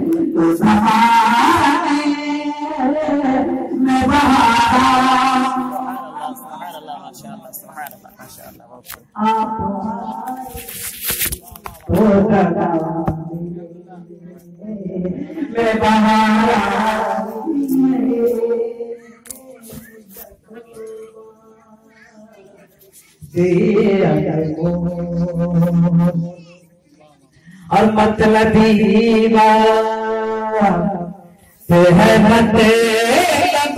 तो ज़माने में बहार। मैं बहार और मतलबी तो है मतलब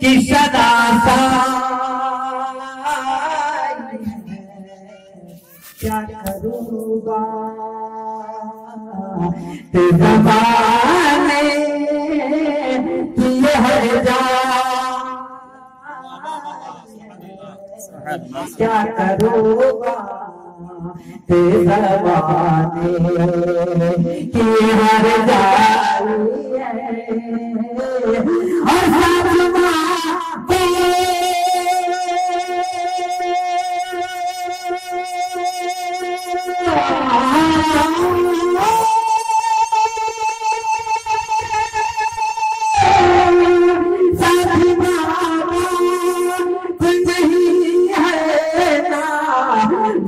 की सदा सा क्या करूँगा ते ज़माने की हर जा क्या करूँगा ते ज़माने की हर जाई और साथमा के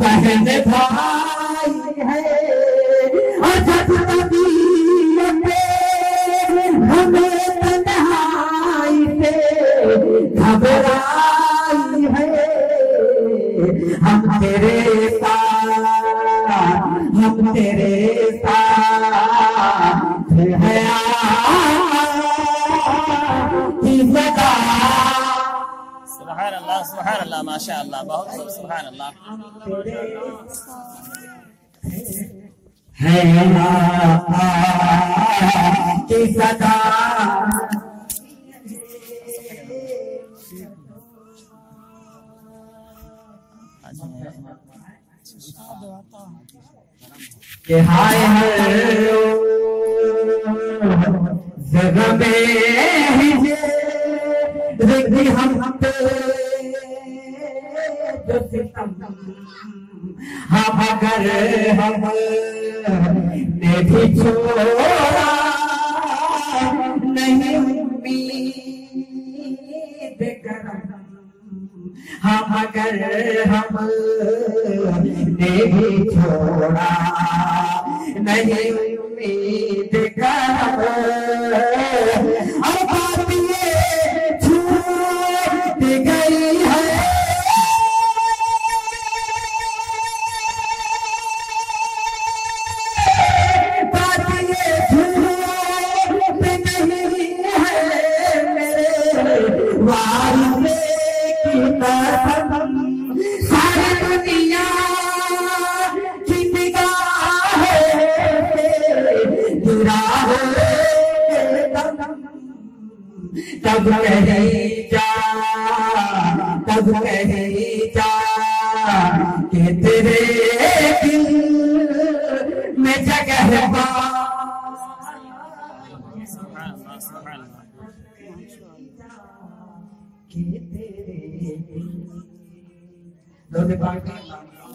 बहन भाई है और जब हमें तन्हाई से घबराई है हम तेरे साथ है सुभान अल्लाह माशा अल्लाह बहुत खूब सुभान अल्लाह है की सदा के हाय जगह में हम जो सितम हम अगर हमने भी छोड़ा नहीं उम्मीद करम हम अगर हमने भी छोड़ा नहीं उम्मीद करम अब बात ये छूट गई है सारी दुनिया की निगाह गिरा तब कहीं जा कि तेरे दिल में जगह पा